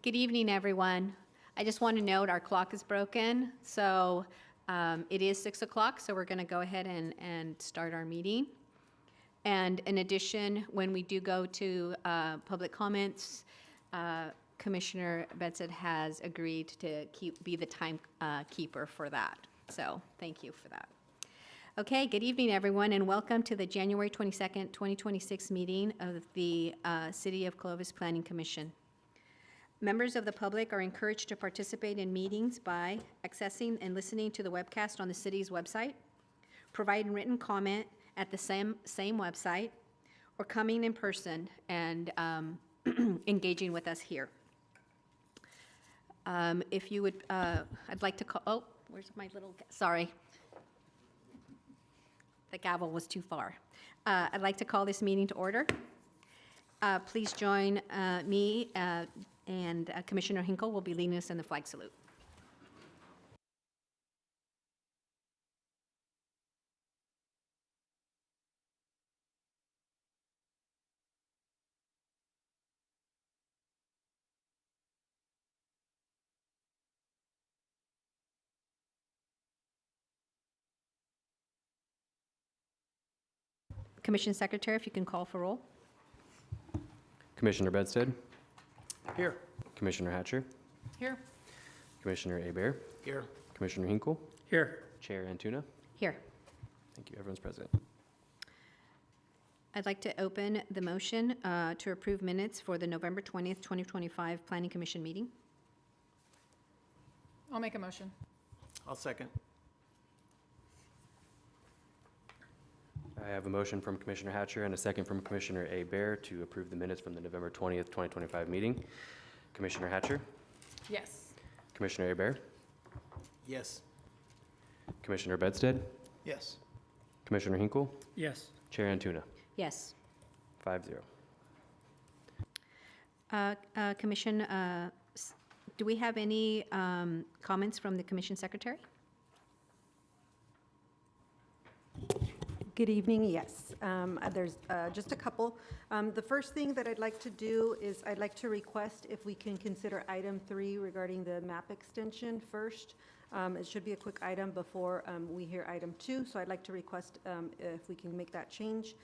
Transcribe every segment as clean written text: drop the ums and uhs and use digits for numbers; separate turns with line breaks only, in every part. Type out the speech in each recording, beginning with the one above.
Good evening, everyone. I just want to note our clock is broken, so it is 6 o'clock, so we're going to go ahead and start our meeting. And in addition, when we do go to public comments, Commissioner Bedsted has agreed to be the time keeper for that. So thank you for that. Okay, good evening, everyone, and welcome to the January 22nd, 2026 meeting of the City of Clovis Planning Commission. Members of the public are encouraged to participate in meetings by accessing and listening to the webcast on the city's website, providing written comment at the same website, or coming in person and engaging with us here. If you would, I'd like to call, oh, where's my little, sorry. The gavel was too far. I'd like to call this meeting to order. Please join me and Commissioner Hinkle will be leading us in the flag salute. Commission Secretary, if you can call for roll.
Commissioner Bedsted.
Here.
Commissioner Hatcher.
Here.
Commissioner Hebert.
Here.
Commissioner Hinkle.
Here.
Chair Antuna.
Here.
Thank you. Everyone's present.
I'd like to open the motion to approve minutes for the November 20th, 2025 Planning Commission meeting.
I'll make a motion.
I'll second.
I have a motion from Commissioner Hatcher and a second from Commissioner Hebert to approve the minutes from the November 20th, 2025 meeting. Commissioner Hatcher.
Yes.
Commissioner Hebert.
Yes.
Commissioner Bedsted.
Yes.
Commissioner Hinkle.
Yes.
Chair Antuna.
Yes.
5-0.
Commission, do we have any comments from the Commission Secretary?
Good evening. Yes, there's just a couple. The first thing that I'd like to do is I'd like to request if we can consider item 3 regarding the map extension first. It should be a quick item before we hear item 2, so I'd like to request if we can make that change.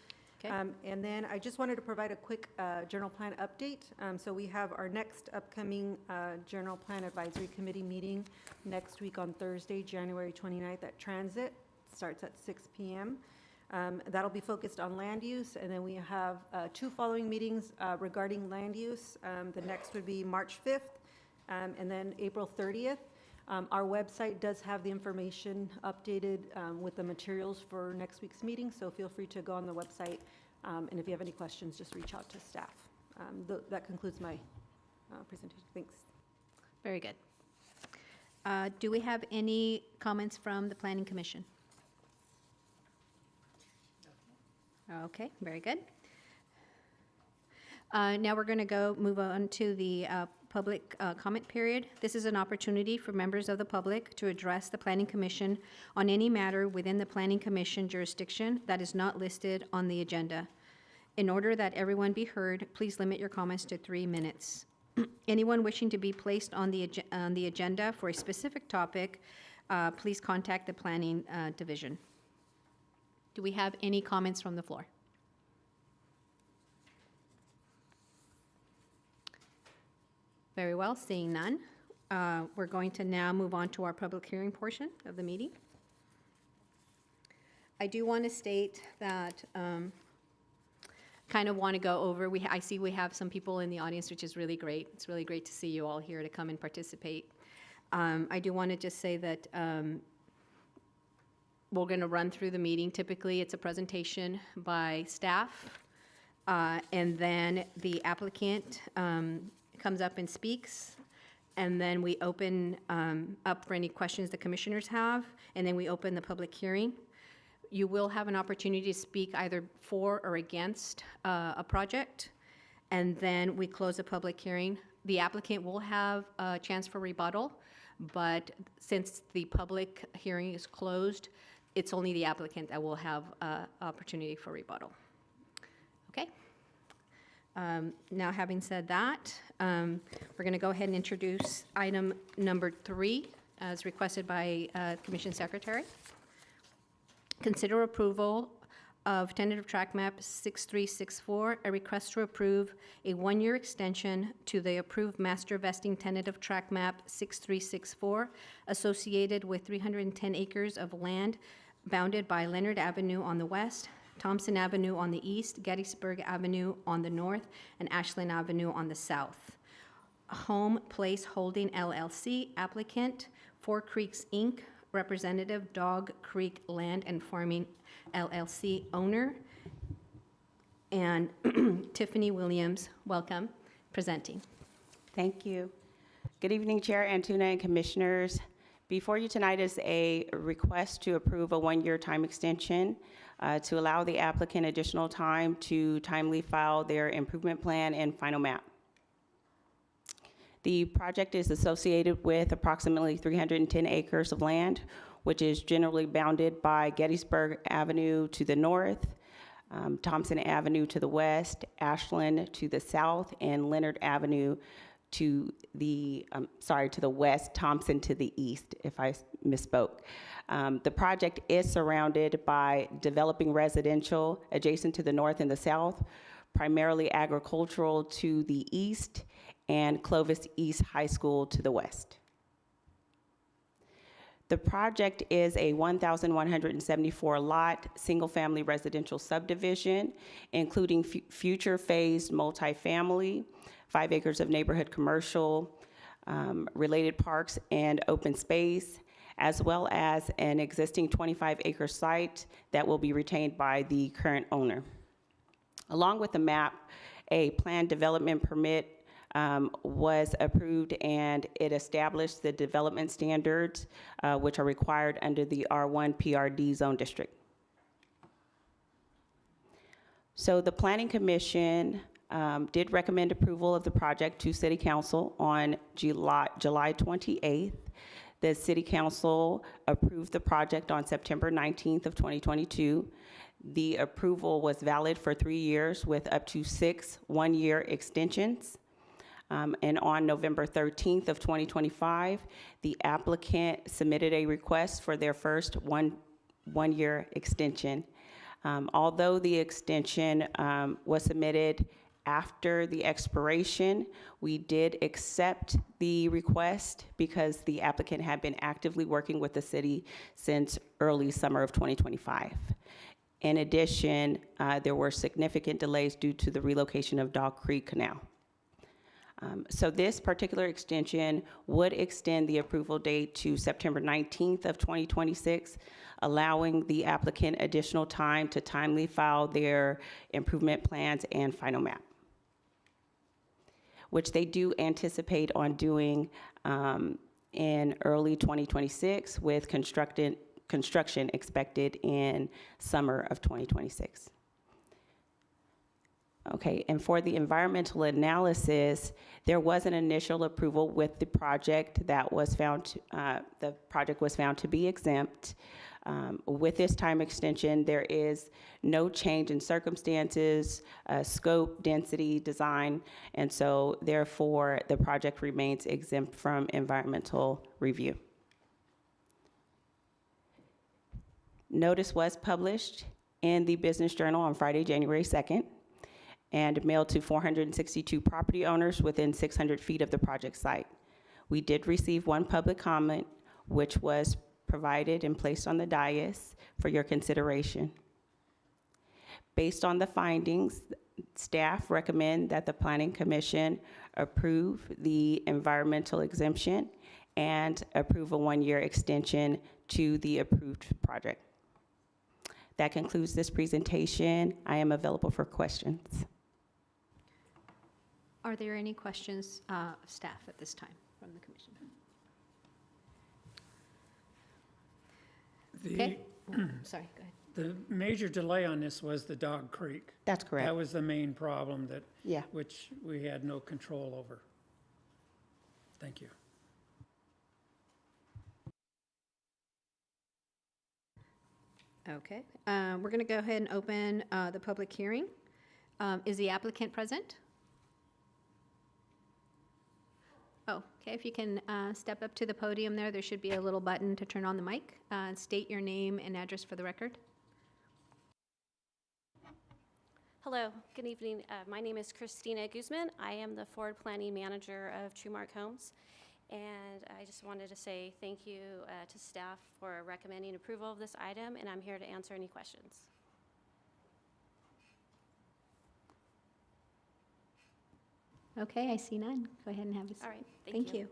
Okay.
And then I just wanted to provide a quick general plan update. So we have our next upcoming General Plan Advisory Committee meeting next week on Thursday, January 29th at Transit. Starts at 6 p.m. That'll be focused on land use, and then we have 2 following meetings regarding land use. The next would be March 5th, and then April 30th. Our website does have the information updated with the materials for next week's meeting, so feel free to go on the website, and if you have any questions, just reach out to staff. That concludes my presentation. Thanks.
Very good. Do we have any comments from the Planning Commission? Okay, very good. Now we're going to move on to the public comment period. This is an opportunity for members of the public to address the Planning Commission on any matter within the Planning Commission jurisdiction that is not listed on the agenda. In order that everyone be heard, please limit your comments to 3 minutes. Anyone wishing to be placed on the agenda for a specific topic, please contact the Planning Division. Do we have any comments from the floor? Very well, seeing none. We're going to now move on to our public hearing portion of the meeting. I do want to state that kind of want to go over, I see we have some people in the audience, which is really great. It's really great to see you all here to come and participate. I do want to just say that we're going to run through the meeting. Typically, it's a presentation by staff, and then the applicant comes up and speaks, and then we open up for any questions the commissioners have, and then we open the public hearing. You will have an opportunity to speak either for or against a project, and then we close the public hearing. The applicant will have a chance for rebuttal, but since the public hearing is closed, it's only the applicant that will have opportunity for rebuttal. Okay? Now, having said that, we're going to go ahead and introduce item number 3 as requested by Commission Secretary. Consider approval of tentative track map 6364, a request to approve a 1-year extension to the approved master vesting tentative track map 6364 associated with 310 acres of land bounded by Leonard Avenue on the west, Thompson Avenue on the east, Gettysburg Avenue on the north, and Ashland Avenue on the south. Home Place Holding LLC, applicant, Four Creeks, Inc., representative, Dog Creek Land and Farming LLC, owner, and Tiffany Williams, welcome, presenting.
Thank you. Good evening, Chair Antuna and Commissioners. Before you tonight is a request to approve a 1-year time extension to allow the applicant additional time to timely file their improvement plan and final map. The project is associated with approximately 310 acres of land, which is generally bounded by Gettysburg Avenue to the north, Thompson Avenue to the west, Ashland to the south, and Leonard Avenue to the west, Thompson to the east, if I misspoke. The project is surrounded by developing residential adjacent to the north and the south, primarily agricultural to the east, and Clovis East High School to the west. The project is a 1,174 lot, single-family residential subdivision, including future phased multifamily, 5 acres of neighborhood commercial, related parks and open space, as well as an existing 25-acre site that will be retained by the current owner. Along with the map, a planned development permit was approved, and it established the development standards which are required under the R1 PRD zone district. So the Planning Commission did recommend approval of the project to City Council on July 28th. The City Council approved the project on September 19th of 2022. The approval was valid for 3 years with up to 6 1-year extensions. And on November 13th of 2025, the applicant submitted a request for their first one-year extension. Although the extension was submitted after the expiration, we did accept the request because the applicant had been actively working with the city since early summer of 2025. In addition, there were significant delays due to the relocation of Dog Creek Canal. So this particular extension would extend the approval date to September 19th of 2026, allowing the applicant additional time to timely file their improvement plans and final map, which they do anticipate on doing in early 2026 with construction expected in summer of 2026. Okay, and for the environmental analysis, there was an initial approval with the project that was found to be exempt. With this time extension, there is no change in circumstances, scope, density, design, and so therefore the project remains exempt from environmental review. Notice was published in the Business Journal on Friday, January 2nd. And mailed to 462 property owners within 600 feet of the project site. We did receive one public comment, which was provided and placed on the dais for your consideration. Based on the findings, staff recommend that the Planning Commission approve the environmental exemption and approve a 1-year extension to the approved project. That concludes this presentation. I am available for questions.
Are there any questions of staff at this time from the commission? Okay. Sorry, go ahead.
The major delay on this was the Dog Creek.
That's correct.
That was the main problem that,
Yeah.
which we had no control over. Thank you.
Okay, we're going to go ahead and open the public hearing. Is the applicant present? Oh, okay, if you can step up to the podium there should be a little button to turn on the mic. State your name and address for the record.
Hello, good evening. My name is Christina Guzman. I am the Forward Planning Manager of Truemark Homes. And I just wanted to say thank you to staff for recommending approval of this item, and I'm here to answer any questions.
Okay, I see none. Go ahead and have a seat.
All right,
Thank you.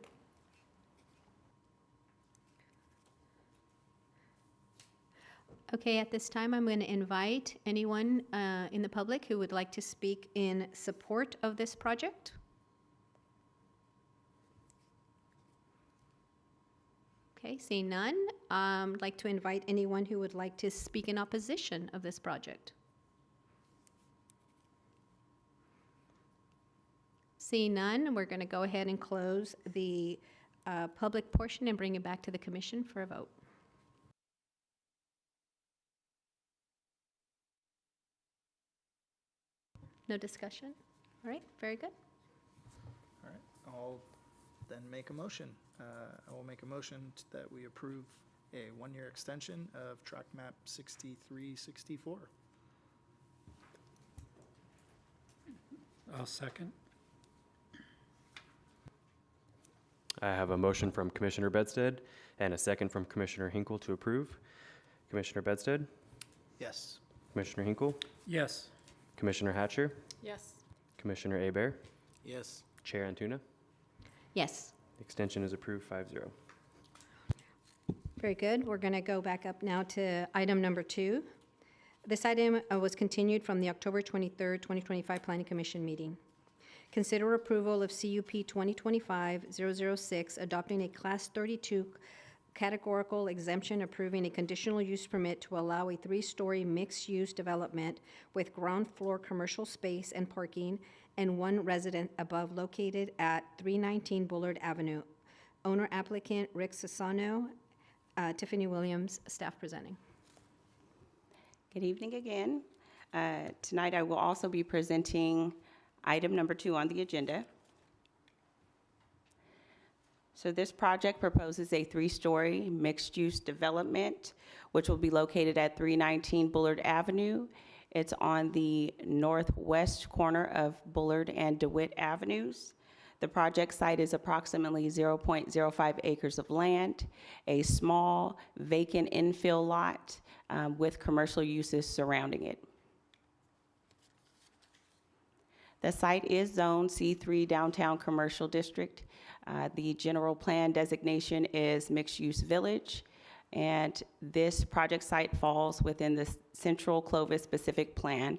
Okay, at this time, I'm going to invite anyone in the public who would like to speak in support of this project. Okay, seeing none, I'd like to invite anyone who would like to speak in opposition of this project. Seeing none, we're going to go ahead and close the public portion and bring it back to the commission for a vote. No discussion? All right, very good.
All right, I'll then make a motion. I will make a motion that we approve a one-year extension of track map 6364.
I'll second.
I have a motion from Commissioner Bedsted and a second from Commissioner Hinkle to approve. Commissioner Bedsted,
Yes.
Commissioner Hinkle,
Yes.
Commissioner Hatcher,
Yes.
Commissioner Abear,
Yes.
Chair Antuna.
Yes,
The extension is approved 5-0.
very good. We're going to go back up now to item number 2. This item was continued from the October 23rd, 2025 Planning Commission meeting. Consider approval of CUP 2025-006, adopting a Class 32 categorical exemption, approving a conditional use permit to allow a 3-story mixed-use development with ground floor commercial space and parking and 1 resident above, located at 319 Bullard Avenue. Owner applicant Rick Sassano, Tiffany Williams, staff presenting.
Good evening again. Tonight I will also be presenting item number 2 on the agenda. So this project proposes a 3-story mixed-use development, which will be located at 319 Bullard Avenue. It's on the northwest corner of Bullard and DeWitt Avenues. The project site is approximately 0.05 acres of land, a small vacant infill lot with commercial uses surrounding it. The site is Zone C3 Downtown Commercial District. The general plan designation is Mixed Use Village, and this project site falls within the Central Clovis Specific Plan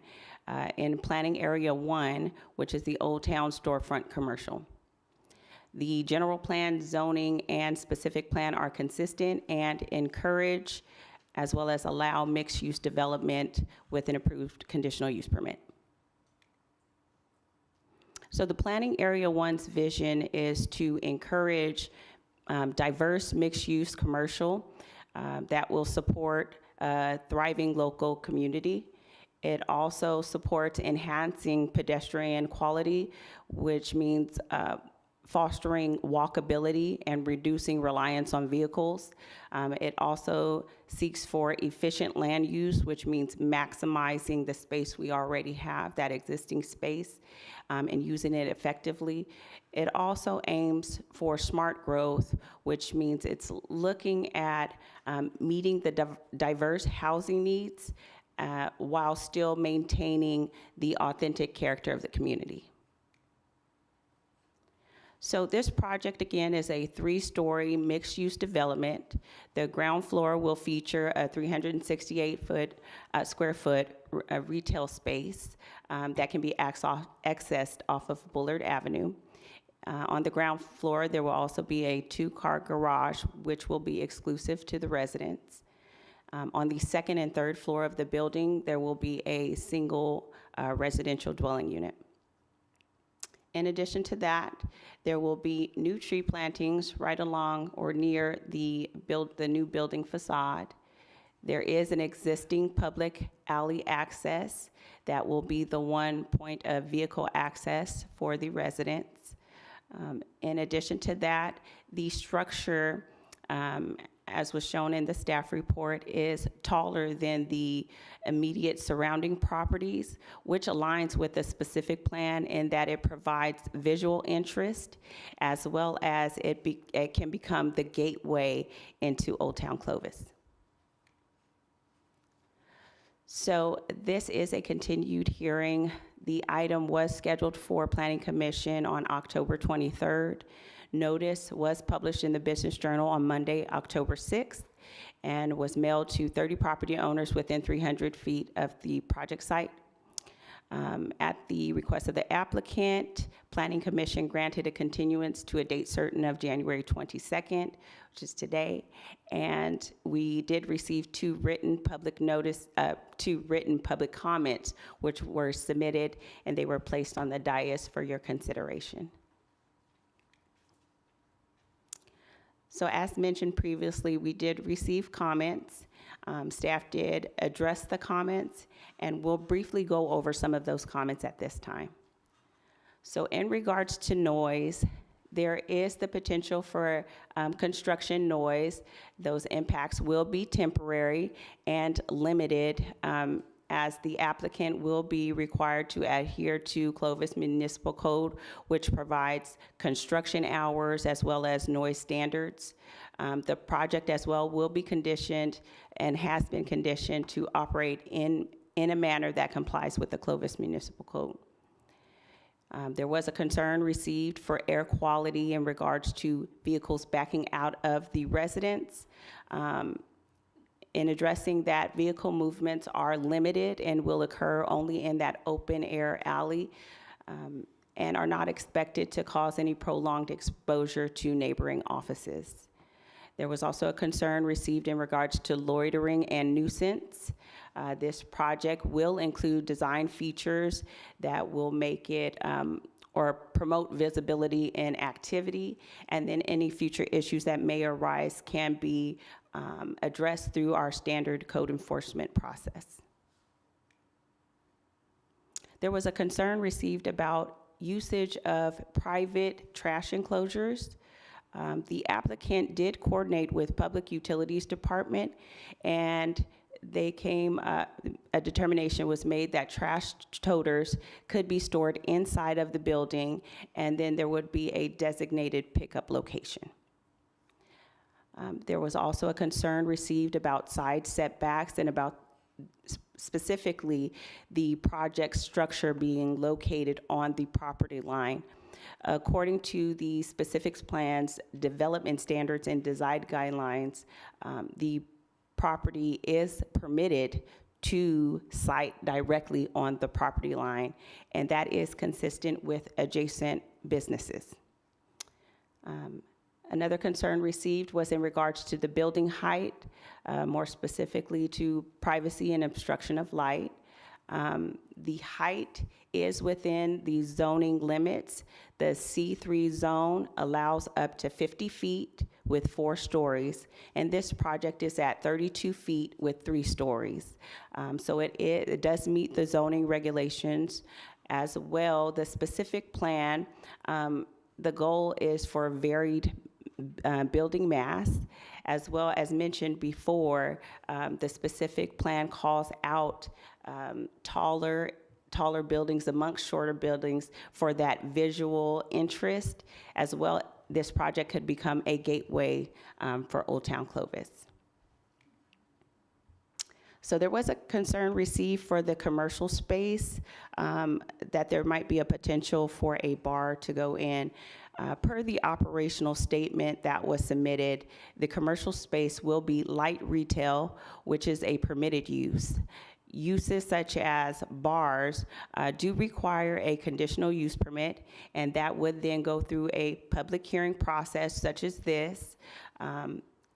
in Planning Area 1, which is the Old Town Storefront Commercial. The general plan, zoning, and specific plan are consistent and encourage as well as allow mixed-use development with an approved conditional use permit. So the Planning Area 1's vision is to encourage diverse mixed-use commercial that will support a thriving local community. It also supports enhancing pedestrian quality, which means fostering walkability and reducing reliance on vehicles. It also seeks for efficient land use, which means maximizing the space we already have, that existing space, and using it effectively. It also aims for smart growth, which means it's looking at meeting the diverse housing needs while still maintaining the authentic character of the community. So this project, again, is a 3-story mixed-use development. The ground floor will feature a 368 square foot retail space that can be accessed off of Bullard Avenue. On the ground floor, there will also be a 2-car garage, which will be exclusive to the residents. On the 2nd and 3rd floor of the building, there will be a single residential dwelling unit. In addition to that, there will be new tree plantings right along or near the new building facade. There is an existing public alley access that will be the one point of vehicle access for the residents. In addition to that, the structure, as was shown in the staff report, is taller than the immediate surrounding properties, which aligns with the specific plan in that it provides visual interest, as well as it can become the gateway into Old Town Clovis. So this is a continued hearing. The item was scheduled for Planning Commission on October 23rd. Notice was published in the Business Journal on Monday, October 6th, and was mailed to 30 property owners within 300 feet of the project site. At the request of the applicant, Planning Commission granted a continuance to a date certain of January 22nd, which is today, and we did receive two written public comments, which were submitted, and they were placed on the dais for your consideration. So as mentioned previously, we did receive comments. Staff did address the comments, and we'll briefly go over some of those comments at this time. So in regards to noise, there is the potential for construction noise. Those impacts will be temporary and limited, as the applicant will be required to adhere to Clovis Municipal Code, which provides construction hours as well as noise standards. The project as well will be conditioned and has been conditioned to operate in a manner that complies with the Clovis Municipal Code. There was a concern received for air quality in regards to vehicles backing out of the residence. In addressing that, vehicle movements are limited and will occur only in that open air alley, and are not expected to cause any prolonged exposure to neighboring offices. There was also a concern received in regards to loitering and nuisance. This project will include design features that will make it or promote visibility and activity, and then any future issues that may arise can be addressed through our standard code enforcement process. There was a concern received about usage of private trash enclosures. The applicant did coordinate with Public Utilities Department, and they a determination was made that trash toters could be stored inside of the building, and then there would be a designated pickup location. There was also a concern received about side setbacks and about specifically the project structure being located on the property line. According to the specifics plans, development standards, and design guidelines, the property is permitted to site directly on the property line, and that is consistent with adjacent businesses. Another concern received was in regards to the building height, more specifically to privacy and obstruction of light. The height is within the zoning limits. The C3 zone allows up to 50 feet with 4 stories, and this project is at 32 feet with 3 stories. So it does meet the zoning regulations as well. The specific plan, the goal is for varied building mass, as well as mentioned before, the specific plan calls out taller buildings amongst shorter buildings for that visual interest. As well, this project could become a gateway for Old Town Clovis. So there was a concern received for the commercial space, that there might be a potential for a bar to go in. Per the operational statement that was submitted, the commercial space will be light retail, which is a permitted use. Uses such as bars do require a conditional use permit, and that would then go through a public hearing process such as this,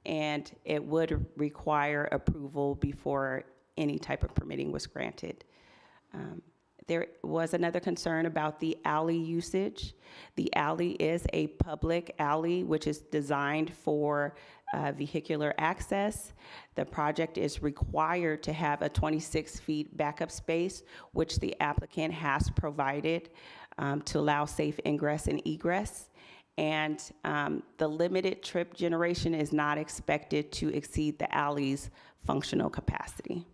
and it would require approval before any type of permitting was granted. There was another concern about the alley usage. The alley is a public alley, which is designed for vehicular access. The project is required to have a 26 feet backup space, which the applicant has provided to allow safe ingress and egress. And the limited trip generation is not expected to exceed the alley's functional capacity.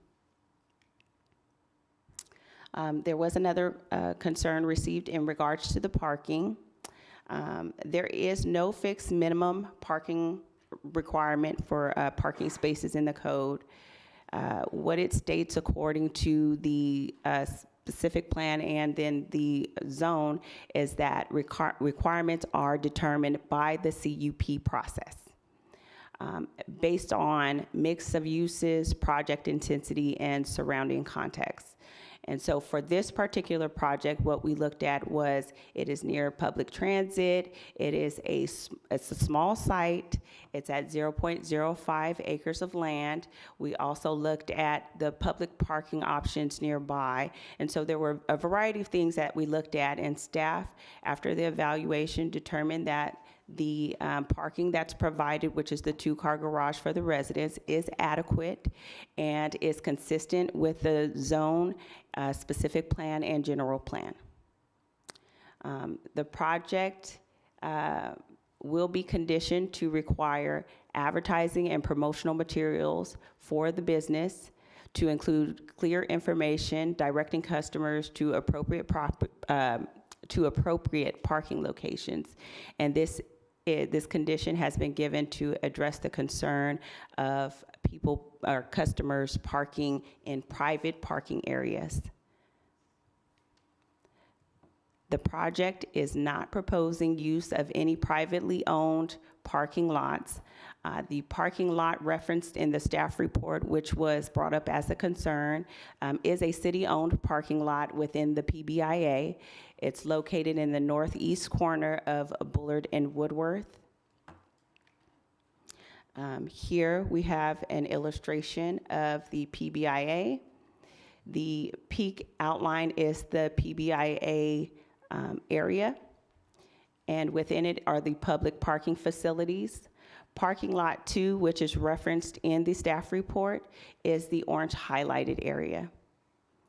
There was another concern received in regards to the parking. There is no fixed minimum parking requirement for parking spaces in the code. What it states according to the specific plan and then the zone is that requirements are determined by the CUP process based on mix of uses, project intensity, and surrounding context. And so for this particular project, what we looked at was it is near public transit. It's a small site. It's at 0.05 acres of land. We also looked at the public parking options nearby. And so there were a variety of things that we looked at, and staff, after the evaluation, determined that the parking that's provided, which is the 2-car garage for the residents, is adequate and is consistent with the zone specific plan and general plan. The project will be conditioned to require advertising and promotional materials for the business to include clear information directing customers to appropriate parking locations. And this condition has been given to address the concern of people or customers parking in private parking areas. The project is not proposing use of any privately owned parking lots. The parking lot referenced in the staff report, which was brought up as a concern, is a city-owned parking lot within the PBIA. It's located in the northeast corner of Bullard and Woodworth. Here we have an illustration of the PBIA. The peak outline is the PBIA area, and within it are the public parking facilities. Parking lot 2, which is referenced in the staff report, is the orange highlighted area.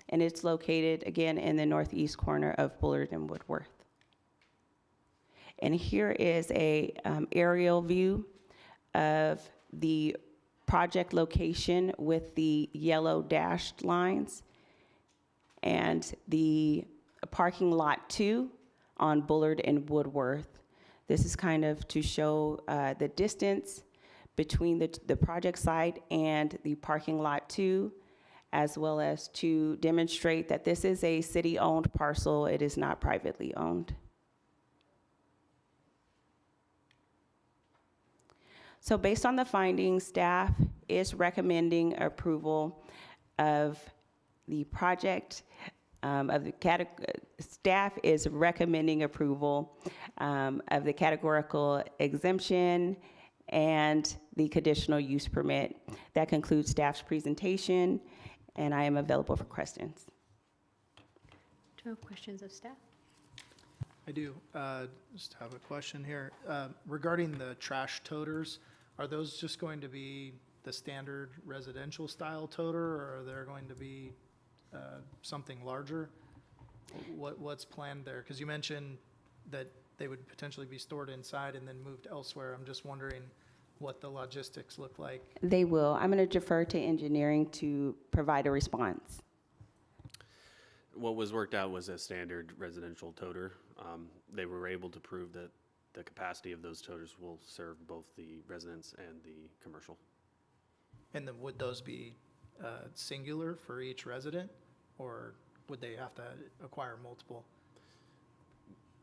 And it's located, again, in the northeast corner of Bullard and Woodworth. And here is a aerial view of the project location with the yellow dashed lines, and the parking lot 2 on Bullard and Woodworth. This is kind of to show the distance between the project site and the parking lot 2, as well as to demonstrate that this is a city-owned parcel. It is not privately owned. So based on the findings, staff is recommending approval of the project. Staff is recommending approval of the categorical exemption and the conditional use permit. That concludes staff's presentation, and I am available for questions.
Do you have questions of staff?
I do. Just have a question here. Regarding the trash toters, are those just going to be the standard residential style toter, or are there going to be something larger? What's planned there? Because you mentioned that they would potentially be stored inside and then moved elsewhere. I'm just wondering what the logistics look like.
They will. I'm going to defer to engineering to provide a response.
What was worked out was a standard residential toter. They were able to prove that the capacity of those toters will serve both the residents and the commercial.
And then would those be singular for each resident, or would they have to acquire multiple?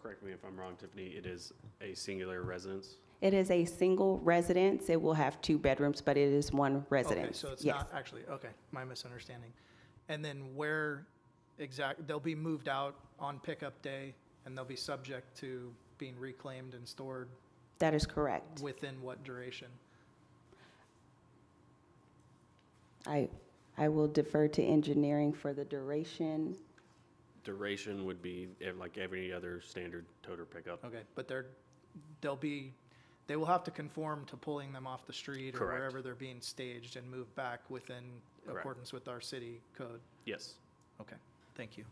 Correct me if I'm wrong, Tiffany, it is a singular residence?
It is a single residence. It will have 2 bedrooms, but it is one residence.
Okay, so it's
Yes.
not actually, okay, my misunderstanding. And then where they'll be moved out on pickup day, and they'll be subject to being reclaimed and stored
That is correct.
within what duration?
I will defer to engineering for the duration.
Duration would be like every other standard toter pickup.
Okay, but they'll be, they will have to conform to pulling them off the street or
Correct.
wherever they're being staged and move back within
Correct.
accordance with our city code.
Yes.
Okay, thank you.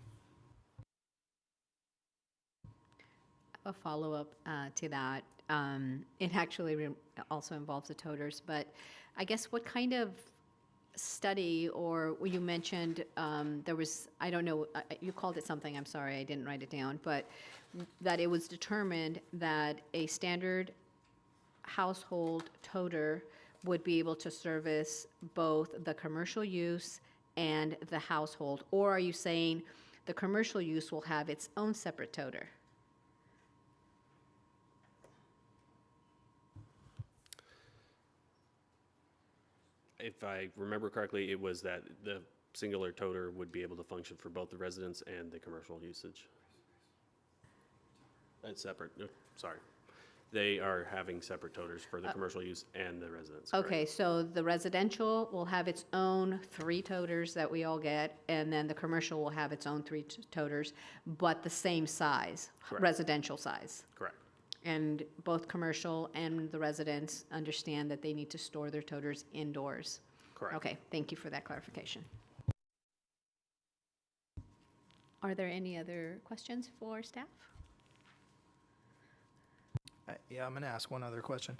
A follow-up to that. It actually also involves the toters, but I guess what kind of study, or you mentioned there was, I don't know, you called it something, I'm sorry, I didn't write it down, but that it was determined that a standard household toter would be able to service both the commercial use and the household? Or are you saying the commercial use will have its own separate toter?
If I remember correctly, it was that the singular toter would be able to function for both the residence and the commercial usage. That's separate, sorry. They are having separate toters for the commercial use and the residence. Correct.
Okay, so the residential will have its own 3 toters that we all get, and then the commercial will have its own 3 toters, but the same size,
Correct.
residential size.
Correct.
And both commercial and the residents understand that they need to store their toters indoors.
Correct.
Okay, thank you for that clarification. Are there any other questions for staff?
Yeah, I'm going to ask one other question.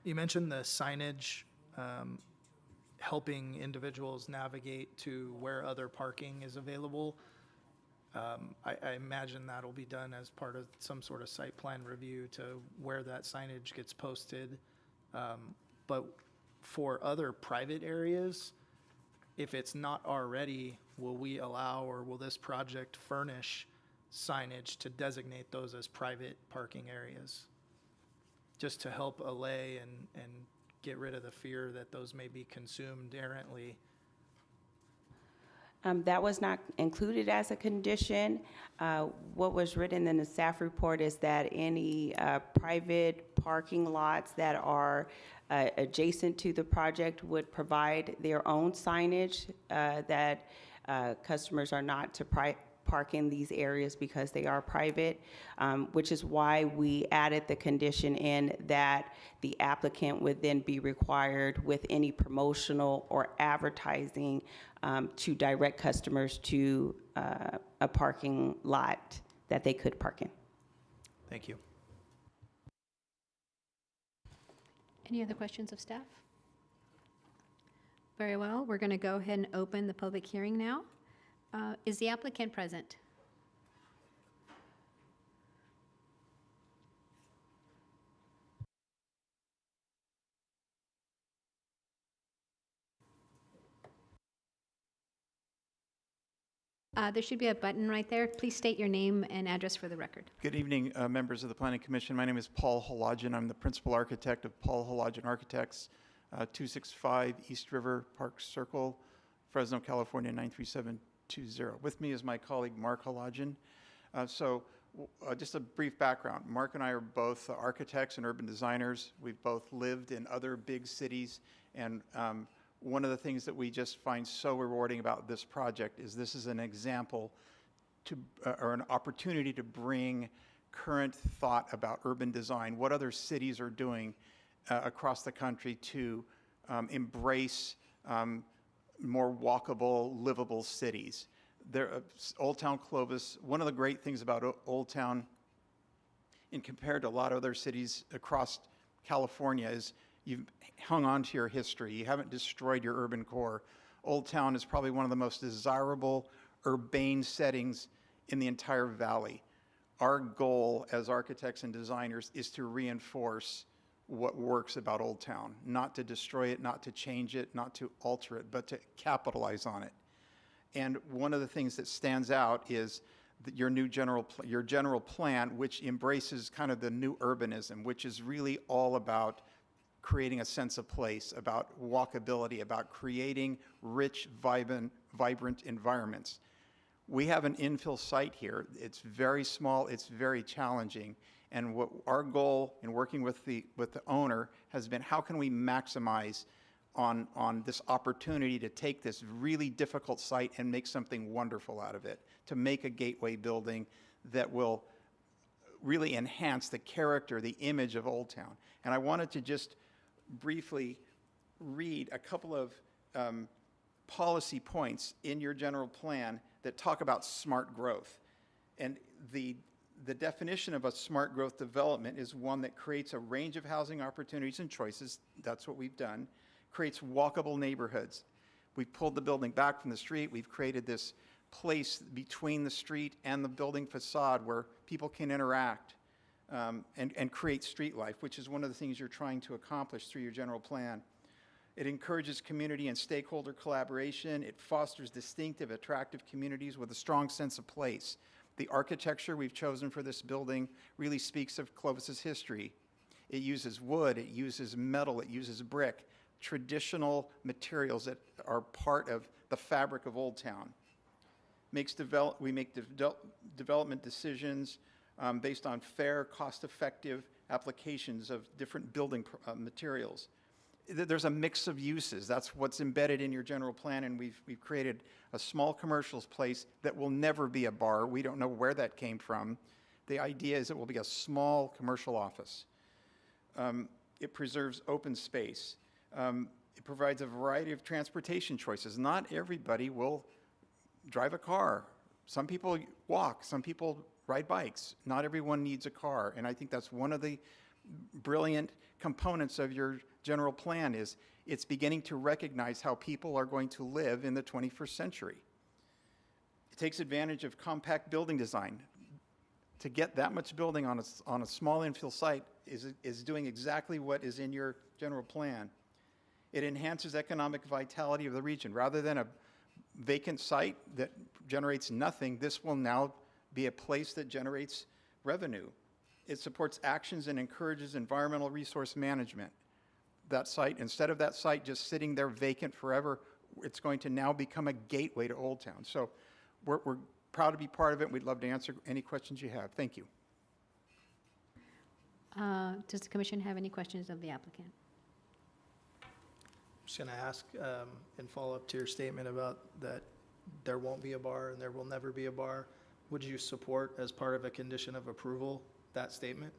You mentioned the signage helping individuals navigate to where other parking is available. I imagine that'll be done as part of some sort of site plan review to where that signage gets posted. But for other private areas, if it's not already, will we allow, or will this project furnish signage to designate those as private parking areas? Just to help allay and get rid of the fear that those may be consumed errantly.
That was not included as a condition. What was written in the staff report is that any private parking lots that are adjacent to the project would provide their own signage, that customers are not to park in these areas because they are private, which is why we added the condition in that the applicant would then be required with any promotional or advertising to direct customers to a parking lot that they could park in.
Thank you.
Any other questions of staff? Very well, we're going to go ahead and open the public hearing now. Is the applicant present? There should be a button right there. Please state your name and address for the record.
Good evening, members of the Planning Commission. My name is Paul Hologen. I'm the principal architect of Paul Hologen Architects, 265 East River Park Circle, Fresno, California, 93720. With me is my colleague, Mark Hologen. Just a brief background. Mark and I are both architects and urban designers. We've both lived in other big cities, and one of the things that we just find so rewarding about this project is this is an example or an opportunity to bring current thought about urban design, what other cities are doing across the country to embrace more walkable, livable cities. Old Town Clovis, one of the great things about Old Town, and compared to a lot of other cities across California, is you've hung on to your history. You haven't destroyed your urban core. Old Town is probably one of the most desirable urbane settings in the entire valley. Our goal as architects and designers is to reinforce what works about Old Town, not to destroy it, not to change it, not to alter it, but to capitalize on it. And one of the things that stands out is that your general plan, which embraces kind of the new urbanism, which is really all about creating a sense of place, about walkability, about creating rich, vibrant environments. We have an infill site here. It's very small, it's very challenging. And what our goal in working with the owner has been, how can we maximize on this opportunity to take this really difficult site and make something wonderful out of it, to make a gateway building that will really enhance the character, the image of Old Town. And I wanted to just briefly read a couple of policy points in your general plan that talk about smart growth. And the definition of a smart growth development is one that creates a range of housing opportunities and choices. That's what we've done. Creates walkable neighborhoods. We've pulled the building back from the street. We've created this place between the street and the building facade where people can interact and create street life, which is one of the things you're trying to accomplish through your general plan. It encourages community and stakeholder collaboration. It fosters distinctive, attractive communities with a strong sense of place. The architecture we've chosen for this building really speaks of Clovis's history. It uses wood, it uses metal, it uses brick, traditional materials that are part of the fabric of Old Town. We make development decisions based on fair, cost-effective applications of different building materials. There's a mix of uses. That's what's embedded in your general plan, and we've created a small commercials place that will never be a bar. We don't know where that came from. The idea is it will be a small commercial office. It preserves open space. It provides a variety of transportation choices. Not everybody will drive a car. Some people walk, some people ride bikes. Not everyone needs a car, and I think that's one of the brilliant components of your general plan is it's beginning to recognize how people are going to live in the 21st century. It takes advantage of compact building design. To get that much building on a small infill site is doing exactly what is in your general plan. It enhances economic vitality of the region. Rather than a vacant site that generates nothing, this will now be a place that generates revenue. It supports actions and encourages environmental resource management. That site, instead of that site just sitting there vacant forever, it's going to now become a gateway to Old Town. So we're proud to be part of it. We'd love to answer any questions you have. Thank you.
Does the commission have any questions of the applicant?
I'm just going to ask in follow-up to your statement about that there won't be a bar and there will never be a bar. Would you support, as part of a condition of approval, that statement?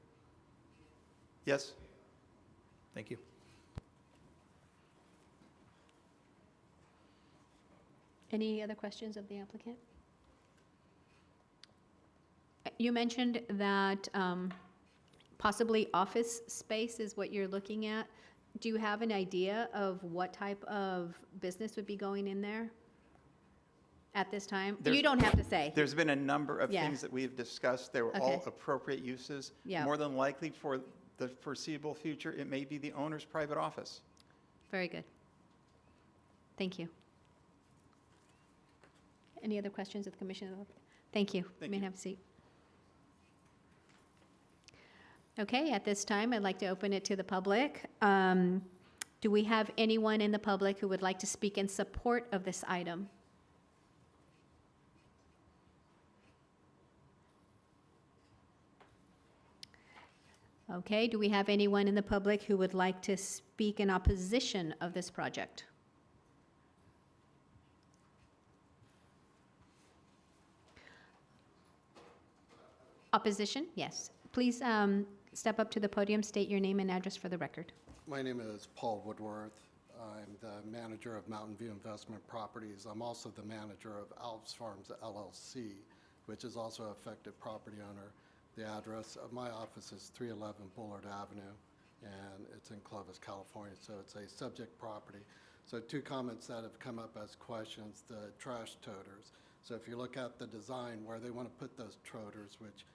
Yes?
Thank you.
Any other questions of the applicant? You mentioned that possibly office space is what you're looking at. Do you have an idea of what type of business would be going in there at this time? You don't have to say.
There's been a number of
Yeah.
things that we've discussed. They were
Okay.
all appropriate uses.
Yeah.
More than likely for the foreseeable future, it may be the owner's private office.
Very good. Thank you. Any other questions of the commission? Thank you.
Thank
You may
you.
have a seat. Okay, at this time, I'd like to open it to the public. Do we have anyone in the public who would like to speak in support of this item? Okay, do we have anyone in the public who would like to speak in opposition of this project? Opposition? Yes. Please step up to the podium, state your name and address for the record.
My name is Paul Woodworth. I'm the manager of Mountain View Investment Properties. I'm also the manager of Alps Farms LLC, which is also an affected property owner. The address of my office is 311 Bullard Avenue, and it's in Clovis, California, so it's a subject property. So two comments that have come up as questions, the trash toters. So if you look at the design where they want to put those toters, which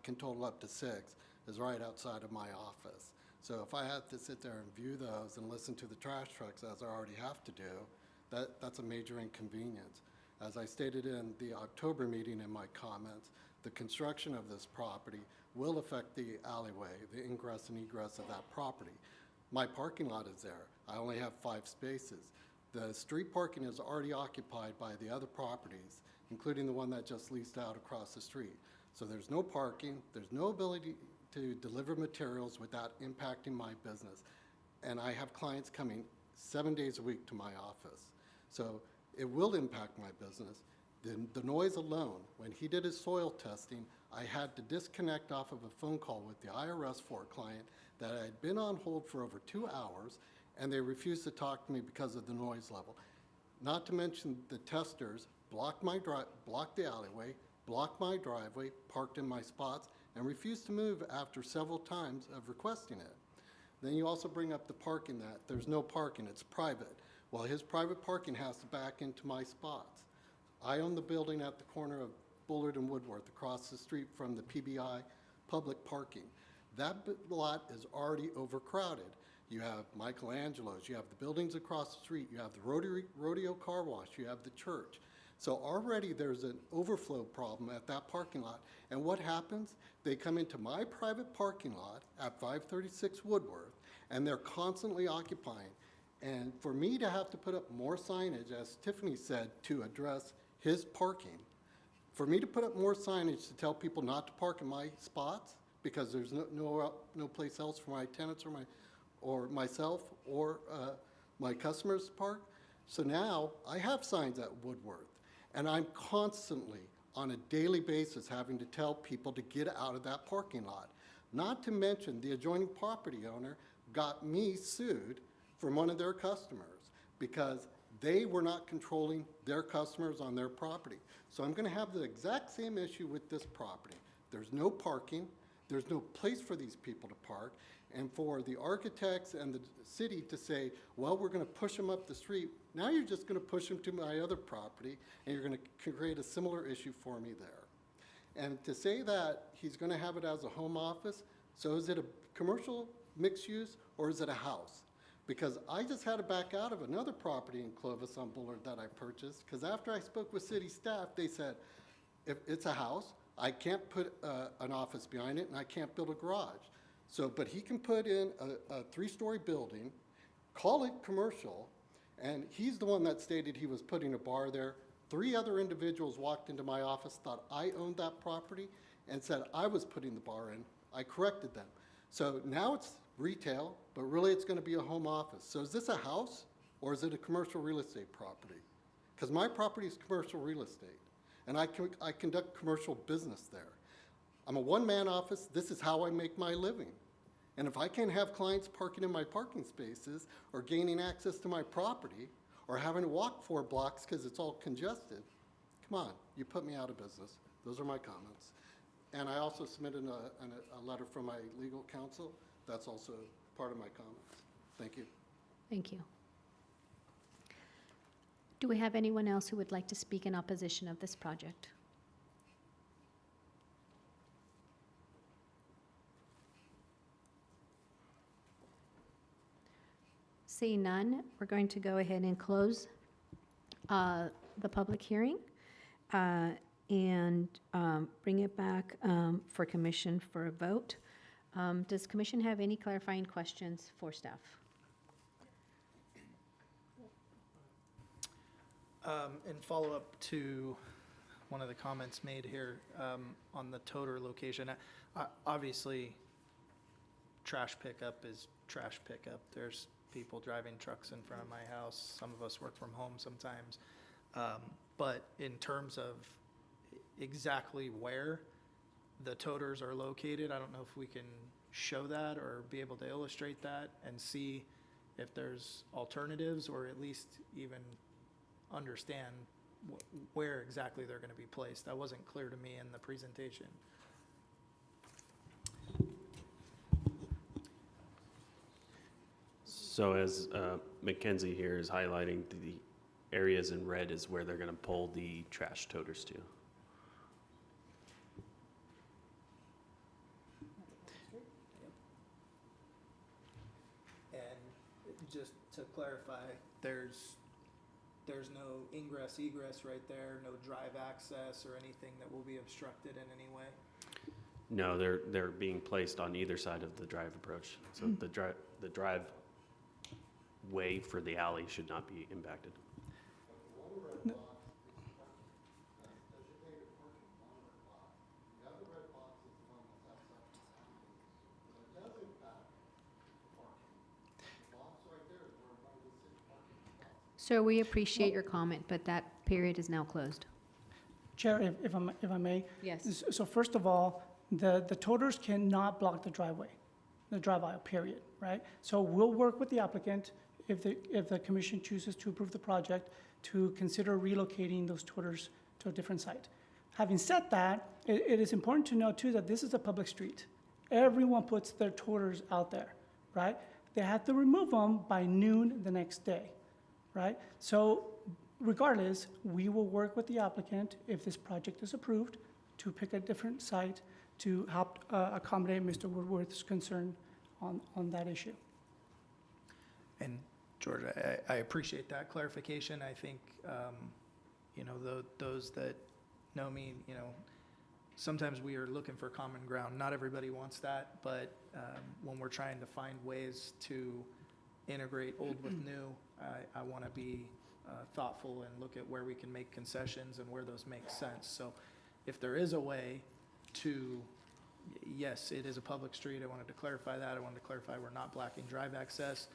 can total up to 6, is right outside of my office. So if I had to sit there and view those and listen to the trash trucks, as I already have to do, that's a major inconvenience. As I stated in the October meeting in my comments, the construction of this property will affect the alleyway, the ingress and egress of that property. My parking lot is there. I only have 5 spaces. The street parking is already occupied by the other properties, including the one that just leased out across the street. So there's no parking, there's no ability to deliver materials without impacting my business. And I have clients coming 7 days a week to my office. So it will impact my business. The noise alone, when he did his soil testing, I had to disconnect off of a phone call with the IRS for a client that I had been on hold for over 2 hours, and they refused to talk to me because of the noise level. Not to mention the testers blocked the alleyway, blocked my driveway, parked in my spots, and refused to move after several times of requesting it. Then you also bring up the parking, that there's no parking, it's private. Well, his private parking has to back into my spots. I own the building at the corner of Bullard and Woodworth, across the street from the PBI public parking. That lot is already overcrowded. You have Michelangelo's, you have the buildings across the street, you have the rodeo car wash, you have the church. So already there's an overflow problem at that parking lot. And what happens? They come into my private parking lot at 536 Woodworth, and they're constantly occupying. And for me to have to put up more signage, as Tiffany said, to address his parking, for me to put up more signage to tell people not to park in my spots because there's no place else for my tenants or myself or my customers to park. So now I have signs at Woodworth, and I'm constantly, on a daily basis, having to tell people to get out of that parking lot. Not to mention the adjoining property owner got me sued from one of their customers because they were not controlling their customers on their property. So I'm going to have the exact same issue with this property. There's no parking, there's no place for these people to park, and for the architects and the city to say, well, we're going to push them up the street, now you're just going to push them to my other property, and you're going to create a similar issue for me there. And to say that he's going to have it as a home office, so is it a commercial mixed use or is it a house? Because I just had to back out of another property in Clovis on Bullard that I purchased, because after I spoke with city staff, they said, if it's a house, I can't put an office behind it, and I can't build a garage. So, but he can put in a 3-story building, call it commercial, and he's the one that stated he was putting a bar there. 3 other individuals walked into my office, thought I owned that property, and said I was putting the bar in. I corrected them. So now it's retail, but really it's going to be a home office. So is this a house or is it a commercial real estate property? Because my property is commercial real estate, and I conduct commercial business there. I'm a one-man office. This is how I make my living. And if I can't have clients parking in my parking spaces or gaining access to my property or having to walk 4 blocks because it's all congested, come on, you put me out of business. Those are my comments. And I also submitted a letter from my legal counsel. That's also part of my comments. Thank you.
Thank you. Do we have anyone else who would like to speak in opposition of this project? Seeing none, we're going to go ahead and close the public hearing and bring it back for commission for a vote. Does commission have any clarifying questions for staff?
In follow-up to one of the comments made here on the toter location, obviously, trash pickup is trash pickup. There's people driving trucks in front of my house. Some of us work from home sometimes. But in terms of exactly where the toters are located, I don't know if we can show that or be able to illustrate that and see if there's alternatives, or at least even understand where exactly they're going to be placed. That wasn't clear to me in the presentation.
So as Mackenzie here is highlighting, the areas in red is where they're going to pull the trash toters to.
And just to clarify, there's no ingress egress right there, no drive access or anything that will be obstructed in any way?
No, they're being placed on either side of the drive approach. So the drive way for the alley should not be impacted.
Sir, we appreciate your comment, but that period is now closed.
Chair, if I may.
Yes.
So first of all, the toters cannot block the drive aisle, period, right? So we'll work with the applicant, if the commission chooses to approve the project, to consider relocating those toters to a different site. Having said that, it is important to note too that this is a public street. Everyone puts their toters out there, right? They have to remove them by noon the next day, right? So regardless, we will work with the applicant, if this project is approved, to pick a different site to help accommodate Mr. Woodworth's concern on that issue.
And George, I appreciate that clarification. I think, you know, those that know me, you know, sometimes we are looking for common ground. Not everybody wants that, but when we're trying to find ways to integrate old with new, I want to be thoughtful and look at where we can make concessions and where those make sense. So if there is a way to, yes, it is a public street. I wanted to clarify that. I wanted to clarify we're not blocking drive access.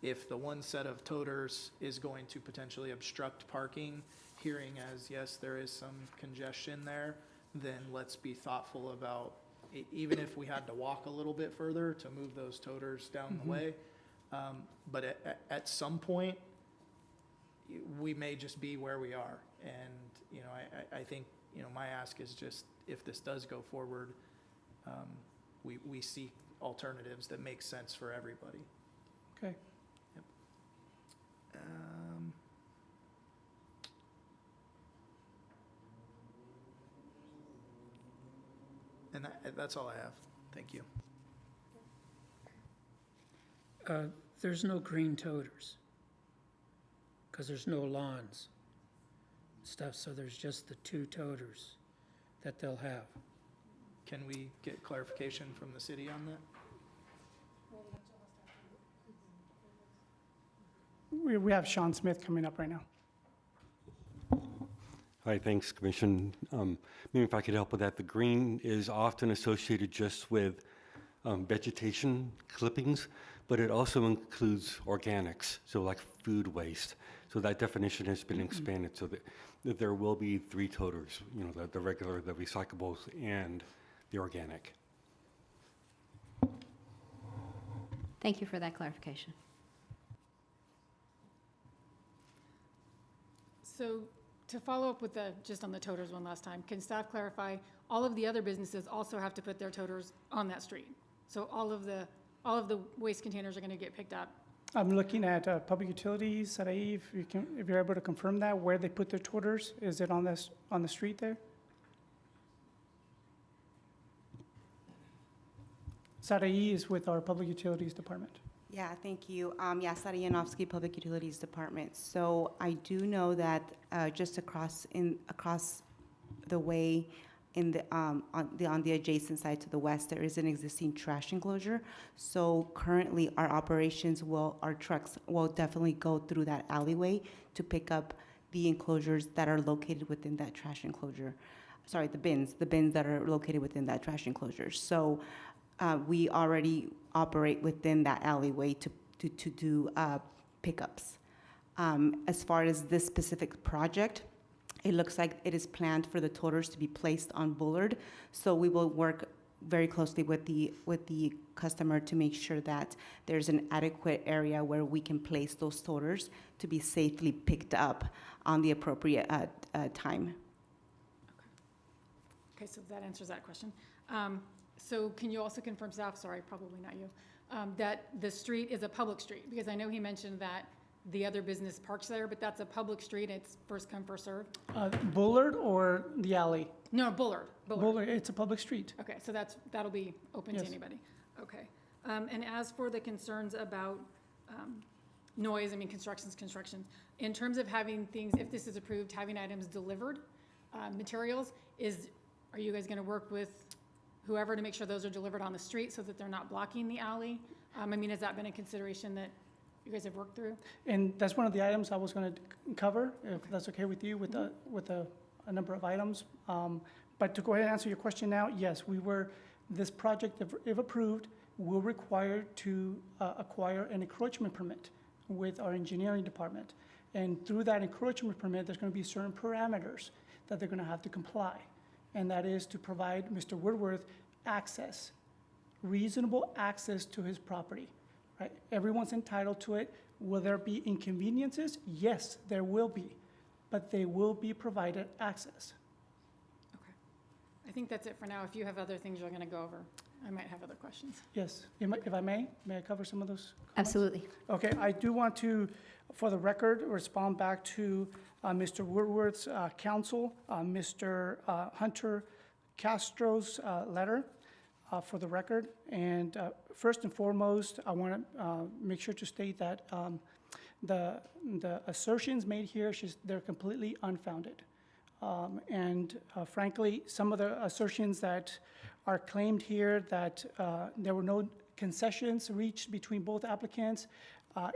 If the one set of toters is going to potentially obstruct parking, hearing as, yes, there is some congestion there, then let's be thoughtful about, even if we had to walk a little bit further to move those toters down the way. But at some point, we may just be where we are. And, you know, I think, you know, my ask is just, if this does go forward, we seek alternatives that make sense for everybody.
Okay.
Yep. And that's all I have. Thank you.
There's no green toters, because there's no lawns stuff, so there's just the 2 toters that they'll have.
Can we get clarification from the city on that?
We have Sean Smith coming up right now.
Hi, thanks, Commission. Maybe if I could help with that. The green is often associated just with vegetation clippings, but it also includes organics, so like food waste. So that definition has been expanded so that there will be 3 toters, you know, the regular, the recyclables, and the organic.
Thank you for that clarification.
So to follow up with just on the toters one last time, can staff clarify, all of the other businesses also have to put their toters on that street? So all of the waste containers are going to get picked up?
I'm looking at public utilities, Sarai, if you're able to confirm that, where they put their toters, is it on the street there? Sarai is with our public utilities department.
Yeah, thank you. Yeah, Sara Yanovsky, Public Utilities Department. So I do know that just across the way on the adjacent side to the west, there is an existing trash enclosure. So currently, our trucks will definitely go through that alleyway to pick up the enclosures that are located within that trash enclosure. Sorry, the bins that are located within that trash enclosure. So we already operate within that alleyway to do pickups. As far as this specific project, it looks like it is planned for the toters to be placed on Bullard. So we will work very closely with the customer to make sure that there's an adequate area where we can place those toters to be safely picked up on the appropriate time.
Okay, so that answers that question. So can you also confirm, staff, sorry, probably not you, that the street is a public street? Because I know he mentioned that the other business parks there, but that's a public street, it's first come, first served?
Bullard or the alley?
No, Bullard.
Bullard, it's a public street.
Okay, so that'll be open to anybody. Okay. And as for the concerns about noise, I mean, construction's construction. In terms of having things, if this is approved, having items delivered, materials, are you guys gonna work with whoever to make sure those are delivered on the street so that they're not blocking the alley? I mean, has that been a consideration that you guys have worked through?
And that's one of the items I was going to cover, if that's okay with you, with a number of items. But to go ahead and answer your question now, yes, this project, if approved, will require to acquire an encroachment permit with our engineering department. And through that encroachment permit, there's going to be certain parameters that they're going to have to comply, and that is to provide Mr. Woodworth access, reasonable access to his property, right? Everyone's entitled to it. Will there be inconveniences? Yes, there will be, but they will be provided access.
Okay. I think that's it for now. If you have other things you're going to go over, I might have other questions.
Yes, if I may I cover some of those comments?
Absolutely.
Okay, I do want to, for the record, respond back to Mr. Woodward's counsel, Mr. Hunter Castro's letter for the record. And first and foremost, I want to make sure to state that the assertions made here, they're completely unfounded. And frankly, some of the assertions that are claimed here that there were no concessions reached between both applicants.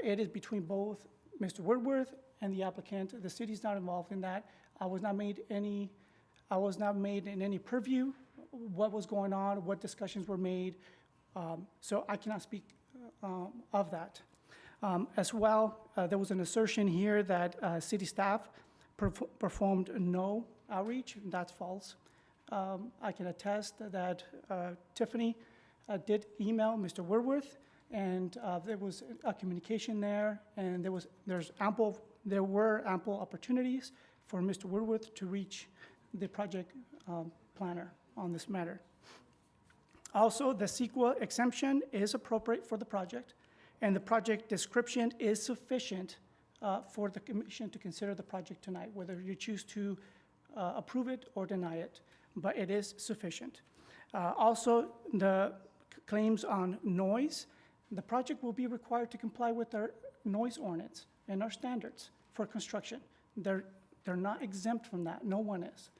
It is between both Mr. Woodworth and the applicant. The city's not involved in that. I was not made in any purview what was going on, what discussions were made. So I cannot speak of that. As well, there was an assertion here that city staff performed no outreach. That's false. I can attest that Tiffany did email Mr. Woodworth, and there was a communication there, and there were ample opportunities for Mr. Woodworth to reach the project planner on this matter. Also, the CEQA exemption is appropriate for the project, and the project description is sufficient for the commission to consider the project tonight, whether you choose to approve it or deny it, but it is sufficient. Also, the claims on noise, the project will be required to comply with our noise ordinance and our standards for construction. They're not exempt from that. No one is.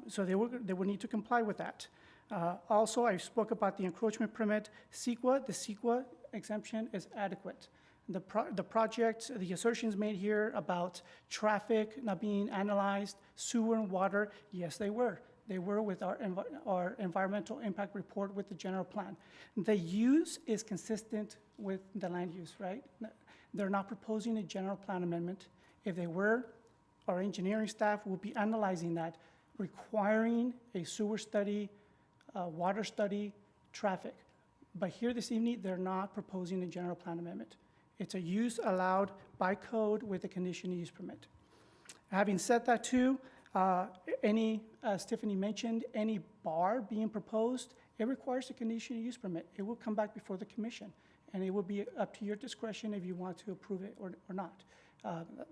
So they will need to comply with that. Also, I spoke about the encroachment permit. CEQA, the CEQA exemption is adequate. The project, the assertions made here about traffic not being analyzed, sewer and water, yes, they were. They were with our environmental impact report with the general plan. The use is consistent with the land use, right? They're not proposing a general plan amendment. If they were, our engineering staff will be analyzing that, requiring a sewer study, water study, traffic. But here this evening, they're not proposing a general plan amendment. It's a use allowed by code with a conditional use permit. Having said that too, as Tiffany mentioned, any bar being proposed, it requires a conditional use permit. It will come back before the commission, and it will be up to your discretion if you want to approve it or not.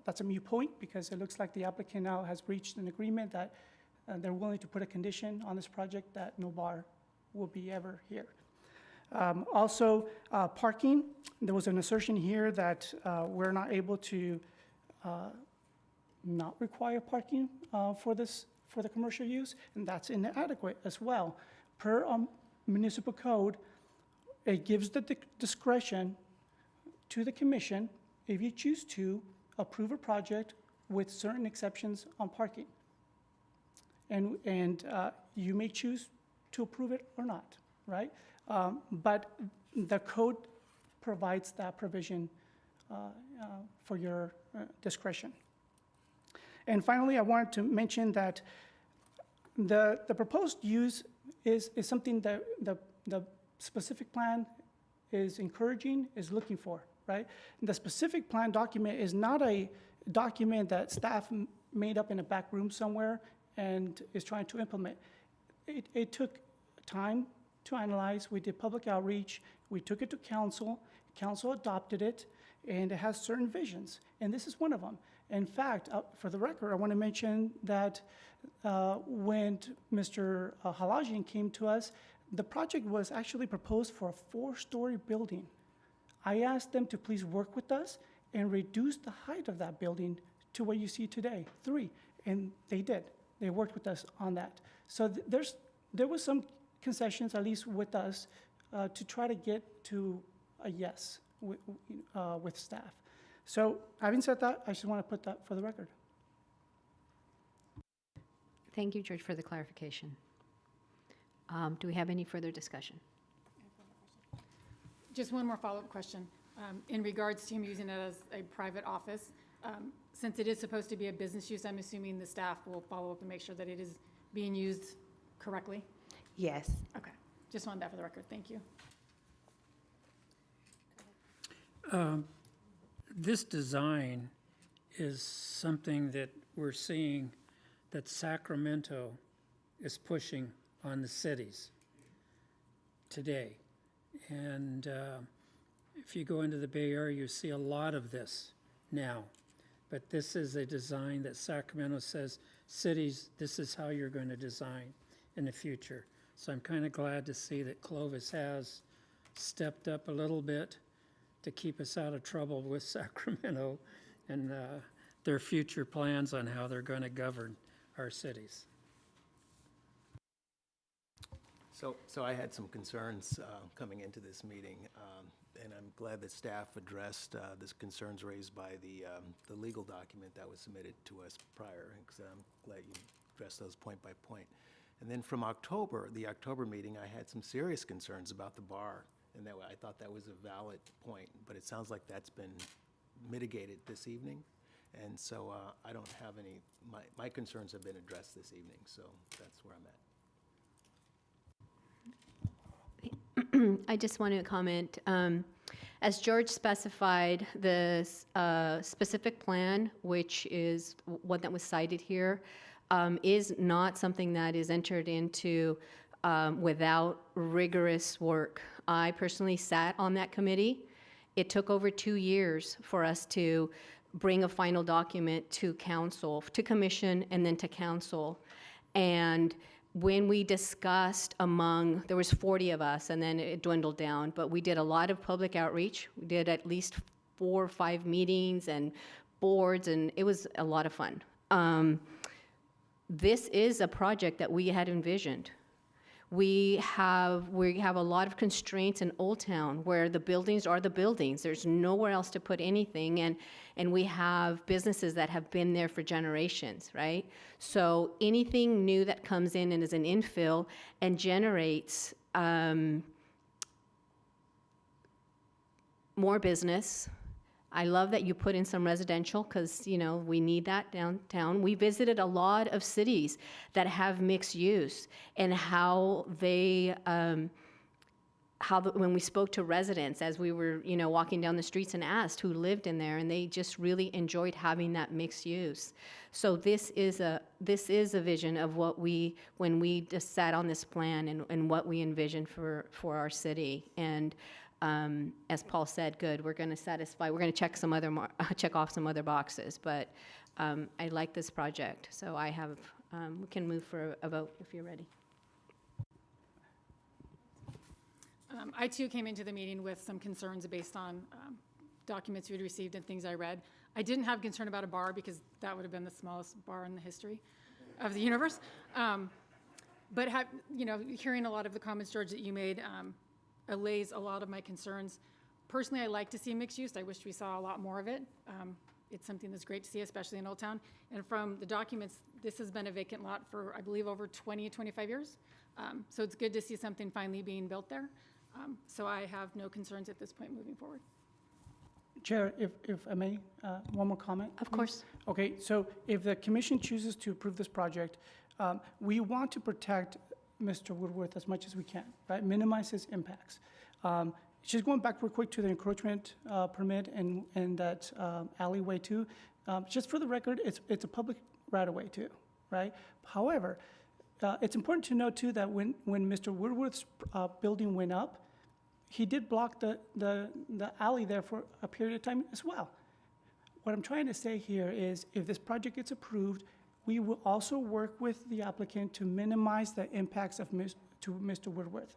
That's a moot point because it looks like the applicant now has reached an agreement that they're willing to put a condition on this project that no bar will be ever here. Also, parking, there was an assertion here that we're not able to not require parking for the commercial use, and that's inadequate as well. Per municipal code, it gives the discretion to the commission if you choose to approve a project with certain exceptions on parking. And you may choose to approve it or not, right? But the code provides that provision for your discretion. And finally, I wanted to mention that the proposed use is something that the specific plan is encouraging, is looking for, right? The specific plan document is not a document that staff made up in a back room somewhere and is trying to implement. It took time to analyze. We did public outreach. We took it to council. Council adopted it, and it has certain visions, and this is one of them. In fact, for the record, I want to mention that when Mr. Halajian came to us, the project was actually proposed for a 4-story building. I asked them to please work with us and reduce the height of that building to what you see today, 3, and they did. They worked with us on that. So there was some concessions, at least with us, to try to get to a yes with staff. So having said that, I just want to put that for the record.
Thank you, George, for the clarification. Do we have any further discussion?
Just one more follow-up question. In regards to him using it as a private office, Since it is supposed to be a business use, I'm assuming the staff will follow up and make sure that it is being used correctly?
Yes.
Okay, just wanted that for the record, thank you.
This design is something that we're seeing that Sacramento is pushing on the cities today. And if you go into the Bay Area, you see a lot of this now. But this is a design that Sacramento says, cities, this is how you're going to design in the future. So I'm kind of glad to see that Clovis has stepped up a little bit to keep us out of trouble with Sacramento and their future plans on how they're going to govern our cities.
So I had some concerns coming into this meeting, and I'm glad that staff addressed these concerns raised by the legal document that was submitted to us prior, because I'm glad you addressed those point by point. And then from October, the October meeting, I had some serious concerns about the bar, and that I thought that was a valid point, but it sounds like that's been mitigated this evening. And so I don't have any, my concerns have been addressed this evening, so that's where I'm at.
I just want to comment. As George specified, the specific plan, which is one that was cited here, is not something that is entered into without rigorous work. I personally sat on that committee. It took over 2 years for us to bring a final document to council, to commission, and then to council. And when we discussed there was 40 of us, and then it dwindled down, but we did a lot of public outreach. We did at least 4 or 5 meetings and boards, and it was a lot of fun. This is a project that we had envisioned. We have a lot of constraints in Old Town where the buildings are the buildings. There's nowhere else to put anything, and we have businesses that have been there for generations, right? So anything new that comes in and is an infill and generates more business. I love that you put in some residential because, we need that downtown. We visited a lot of cities that have mixed use and how they, when we spoke to residents as we were, walking down the streets and asked who lived in there, and they just really enjoyed having that mixed use. So this is a vision of what when we just sat on this plan and what we envisioned for our city. And as Paul said, good, we're going to check off some other boxes, but I like this project, so we can move for a vote if you're ready.
I too came into the meeting with some concerns based on documents we'd received and things I read. I didn't have concern about a bar because that would have been the smallest bar in the history of the universe. But hearing a lot of the comments, George, that you made, allays a lot of my concerns. Personally, I like to see mixed use. I wish we saw a lot more of it. It's something that's great to see, especially in Old Town. And from the documents, this has been a vacant lot for, I believe, over 20, 25 years. So it's good to see something finally being built there. So I have no concerns at this point moving forward.
Chair, if I may, one more comment?
Of course.
Okay, so if the commission chooses to approve this project, we want to protect Mr. Woodworth as much as we can, right? Minimize his impacts. Just going back real quick to the encroachment permit and that alleyway too. Just for the record, it's a public right-of-way too, right? However, it's important to note too that when Mr. Woodworth's building went up, he did block the alley there for a period of time as well. What I'm trying to say here is if this project gets approved, we will also work with the applicant to minimize the impacts to Mr. Woodworth.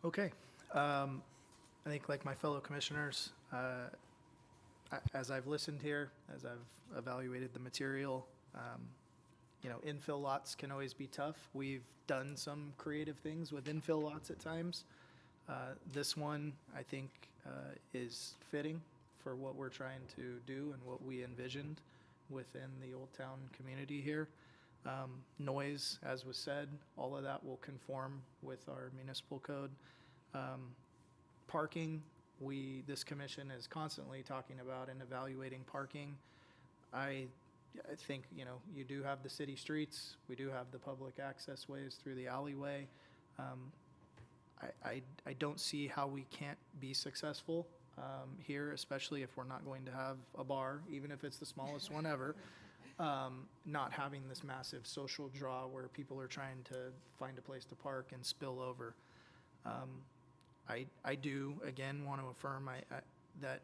Okay. I think like my fellow commissioners, as I've listened here, as I've evaluated the material, infill lots can always be tough. We've done some creative things with infill lots at times. This one, I think, is fitting for what we're trying to do and what we envisioned within the Old Town community here. Noise, as was said, all of that will conform with our municipal code. Parking, this commission is constantly talking about and evaluating parking. I think, you know, you do have the city streets, we do have the public access ways through the alleyway. I don't see how we can't be successful here, especially if we're not going to have a bar, even if it's the smallest one ever. Not having this massive social draw where people are trying to find a place to park and spill over. I do, again, want to affirm that,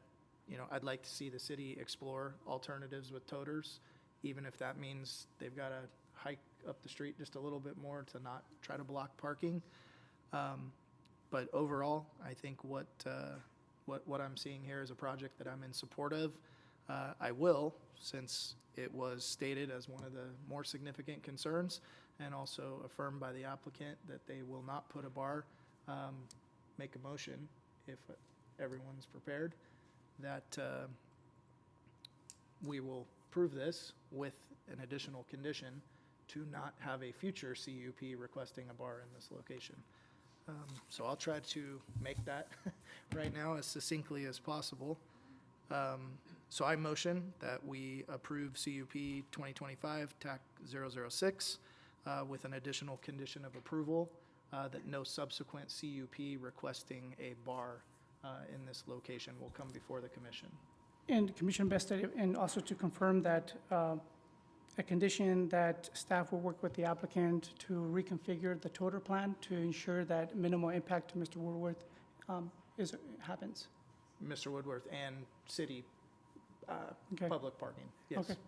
you know, I'd like to see the city explore alternatives with toters, even if that means they've got to hike up the street just a little bit more to not try to block parking. But overall, I think what I'm seeing here is a project that I'm in support of. I will, since it was stated as one of the more significant concerns, and also affirmed by the applicant that they will not put a bar, make a motion, if everyone's prepared, that we will approve this with an additional condition to not have a future CUP requesting a bar in this location. So I'll try to make that right now as succinctly as possible. So I motion that we approve CUP 2025 TAC 006 with an additional condition of approval that no subsequent CUP requesting a bar in this location will come before the commission.
And Commissioner Bested, and also to confirm that a condition that staff will work with the applicant to reconfigure the toter plan to ensure that minimal impact to Mr. Woodworth happens.
Mr. Woodworth and city
Okay.
public parking, yes.
Okay.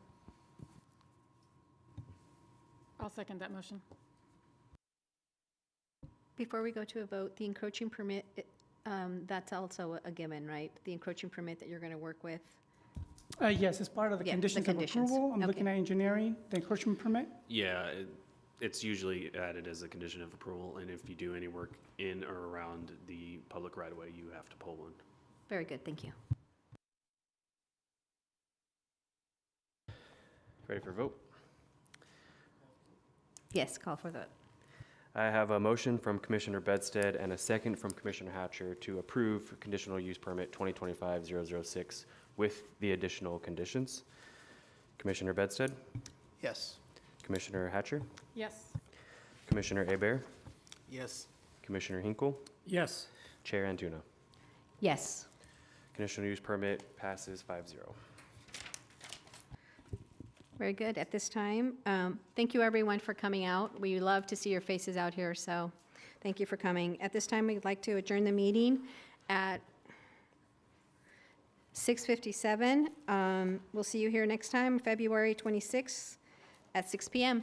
I'll second that motion.
Before we go to a vote, the encroaching permit, that's also a given, right? The encroaching permit that you're going to work with?
Yes, as part of the
Yeah, the
conditions of
conditions.
approval, I'm
Okay.
looking at engineering, the encroachment permit.
Yeah, it's usually added as a condition of approval, and if you do any work in or around the public right-of-way, you have to pull one.
Very good, thank you.
Ready for a vote?
Yes, call for the vote.
I have a motion from Commissioner Bedstead and a second from Commissioner Hatcher to approve conditional use permit 2025-006 with the additional conditions. Commissioner Bedstead,
Yes.
Commissioner Hatcher,
Yes.
Commissioner Hebert,
Yes.
Commissioner Hinkle,
Yes.
Chair Antuna.
Yes.
Conditional use permit passes 5-0.
Very good. At this time, thank you, everyone, for coming out. We love to see your faces out here, so thank you for coming. At this time, we'd like to adjourn the meeting at 6:57. We'll see you here next time, February 26th at 6 p.m.